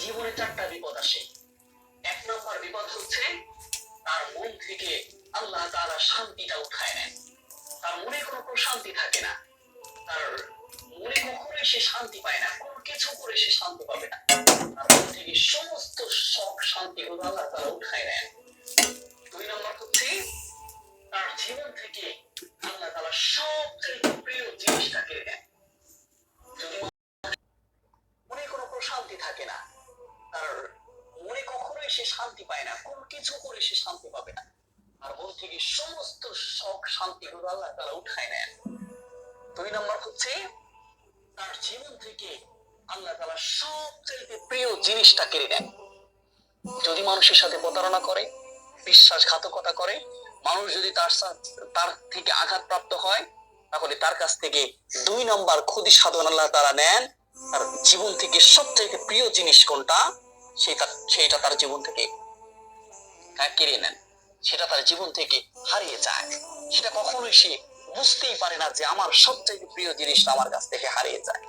জীবনে চারটা বিপদ আসে। এক নম্বর বিপদ হচ্ছে তার মন থেকে আল্লাহ তাআলা শান্তিটা উঠায় নেন। তার মনে কোনো প্রশান্তি থাকে না, তার মনে কখনোই সে শান্তি পায় না, কোনো কিছু করে সে শান্তি পাবে না। তার মন থেকে সমস্ত শখ শান্তি আল্লাহ তাআলা উঠায় নেন। দুই নম্বর হচ্ছে তার জীবন থেকে আল্লাহ তাআলা সবচেয়ে প্রিয় জিনিসটা কেড়ে নেন। যদি মনে কোনো প্রশান্তি থাকে না, তার মনে কখনোই সে শান্তি পায় না, কোন কিছু করে সে শান্তি পাবে না। আর মন থেকে সমস্ত শখ শান্তি আল্লাহ তাআলা উঠায় নেন। দুই নম্বর হচ্ছে তার জীবন থেকে আল্লাহ তাআলা সবচেয়ে প্রিয় জিনিসটা কেড়ে নেন। যদি মানুষের সাথে প্রতারণা করে, বিশ্বাসঘাতকতা করে, মানুষ যদি তার থেকে আঘাতপ্রাপ্ত হয়, তাহলে তার কাছ থেকে দুই নম্বর ক্ষতি সাধন আল্লাহ তাআলা নেন। তার জীবন থেকে সবচেয়ে প্রিয় জিনিস কোনটা, সেটা তার জীবন থেকে কেড়ে নেন, সেটা তার জীবন থেকে হারিয়ে যায়। সেটা কখনোই সে বুঝতেই পারে না যে আমার সবচেয়ে প্রিয় জিনিসটা আমার কাছ থেকে হারিয়ে যায়।